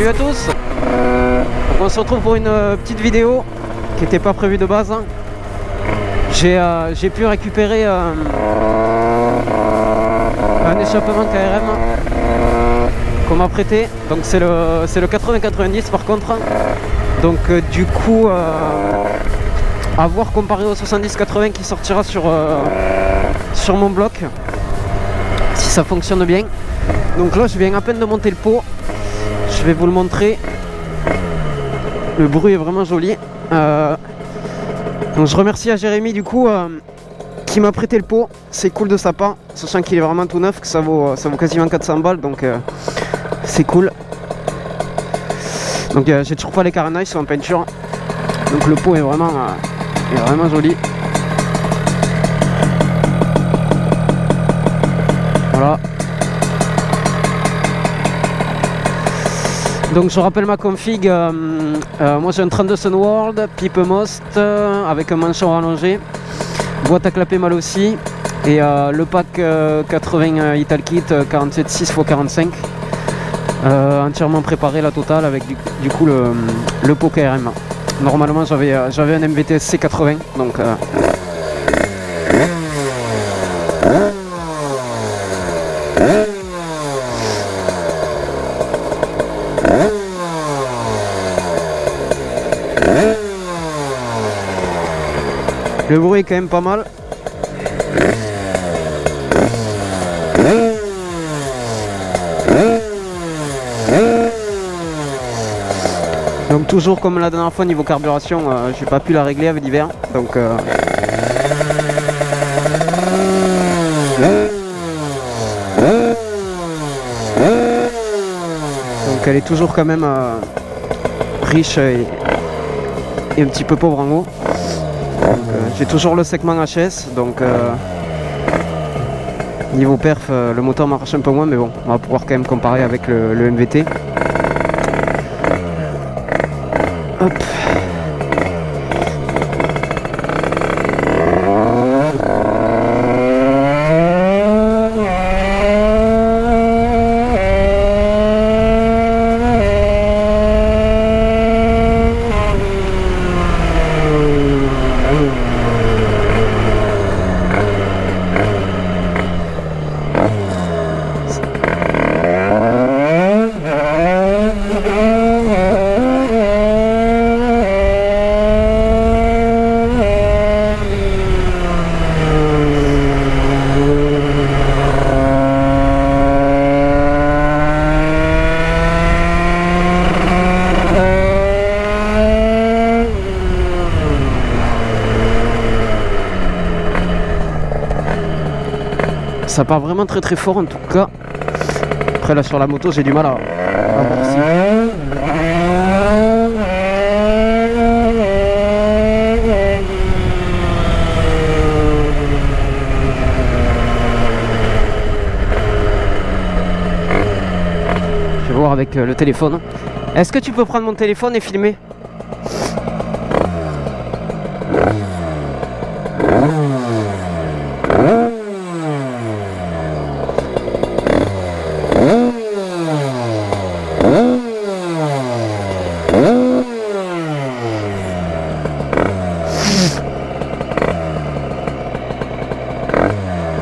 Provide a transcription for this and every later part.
Salut à tous. Donc on se retrouve pour une petite vidéo qui n'était pas prévue de base. J'ai pu récupérer un échappement KRM qu'on m'a prêté. Donc c'est le 80-90 par contre. Donc du coup à voir comparé au 70-80 qui sortira sur mon bloc, si ça fonctionne bien. Donc là je viens à peine de monter le pot. Je vais vous le montrer. Le bruit est vraiment joli. Donc je remercie à Jérémy du coup qui m'a prêté le pot. C'est cool de sa part, sachant qu'il est vraiment tout neuf, que ça vaut quasiment 400 balles, donc c'est cool. Donc j'ai toujours pas les carénages, ils sont en peinture. Donc le pot est vraiment joli. Voilà. Donc je rappelle ma config, moi j'ai un 32 Sunworld, pipe Most avec un manchon rallongé, boîte à clapper mal aussi, et le pack 80 Italkit 47.6 x 45, entièrement préparé la totale avec du coup le pot KRM. Normalement j'avais un MVT C80, donc le bruit est quand même pas mal. Donc toujours comme la dernière fois niveau carburation, j'ai pas pu la régler avec l'hiver. Donc elle est toujours quand même riche et un petit peu pauvre en haut. J'ai toujours le segment HS, donc niveau perf, le moteur marche un peu moins, mais bon, on va pouvoir quand même comparer avec le MVT. Hop. Ça part vraiment très très fort en tout cas. Après là sur la moto j'ai du mal à voir si... Je vais voir avec le téléphone. Est-ce que tu peux prendre mon téléphone et filmer ?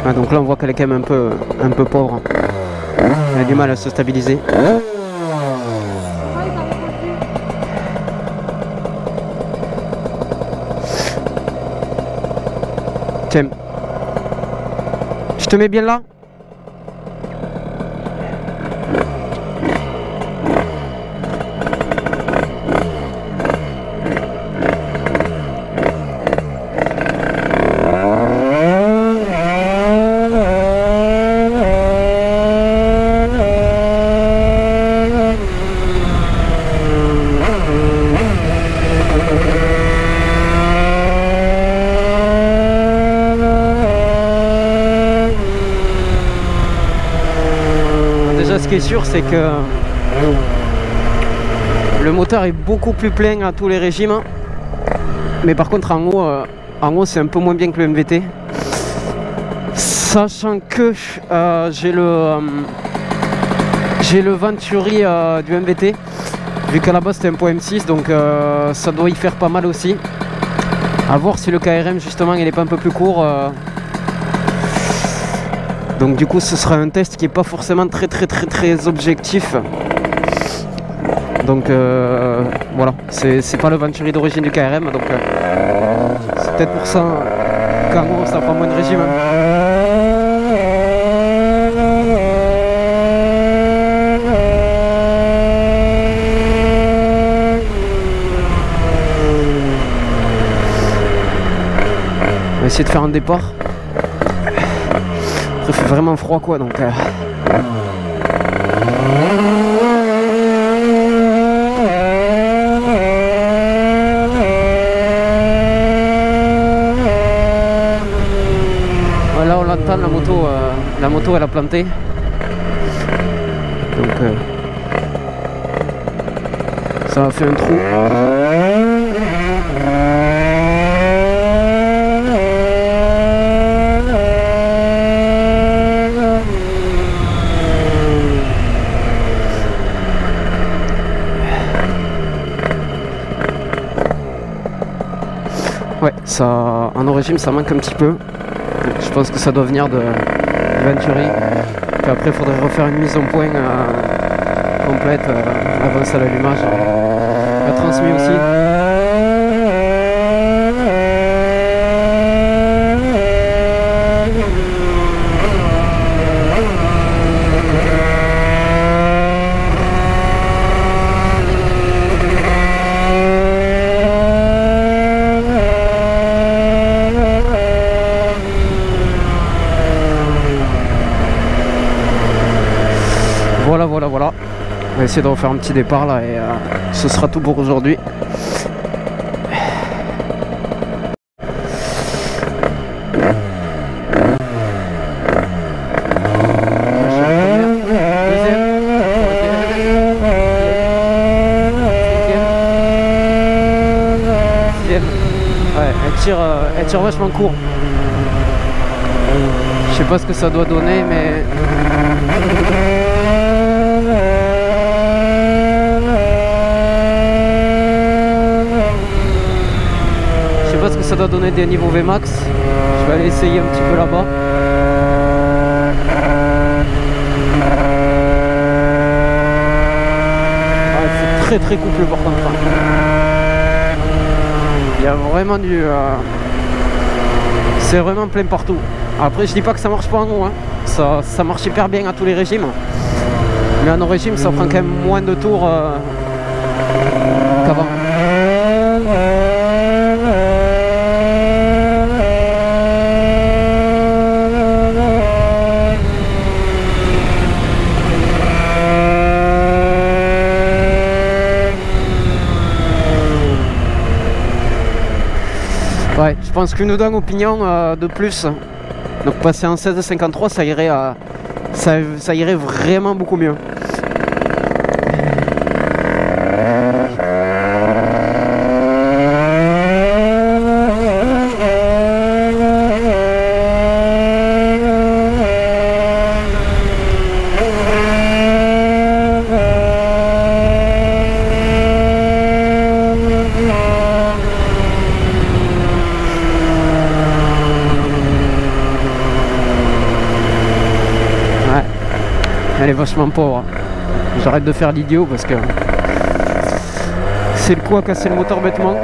Ah, donc là on voit qu'elle est quand même un peu pauvre. Elle a du mal à se stabiliser. Tiens. Je te mets bien là. Ce qui est sûr, c'est que le moteur est beaucoup plus plein à tous les régimes, mais par contre en haut c'est un peu moins bien que le MVT, sachant que j'ai J'ai le Venturi du MVT, vu qu'à la base c'était un point M6, donc ça doit y faire pas mal aussi. A voir si le KRM justement il est pas un peu plus court. Donc du coup ce sera un test qui est pas forcément très objectif. Donc voilà, c'est pas le Venturi d'origine du KRM, donc c'est peut-être pour ça qu'en gros ça prend moins de régime. On va essayer de faire un départ. Après, il fait vraiment froid quoi, donc là on l'entend, la moto elle a planté. Donc ça a fait un trou. Ouais, ça, en régime ça manque un petit peu. Donc, je pense que ça doit venir de Venturi. Puis après il faudrait refaire une mise en point complète avant ça l'allumage. La transmis aussi. Voilà. On va essayer de refaire un petit départ là et ce sera tout pour aujourd'hui. Ouais, elle tire vachement court. Je sais pas ce que ça doit donner, mais je sais pas ce que ça doit donner des niveaux Vmax. Je vais aller essayer un petit peu là-bas. Ah, c'est très couple par contre. Il y a vraiment du... c'est vraiment plein partout. Après je dis pas que ça marche pas en haut, hein. Ça marche hyper bien à tous les régimes. Mais en régime ça prend quand même moins de tours qu'avant. Ouais, je pense qu'une ou deux opinions de plus. Donc passer en 16,53 ça irait vraiment beaucoup mieux. Elle est vachement pauvre. J'arrête de faire l'idiot parce que c'est le coup à casser le moteur bêtement.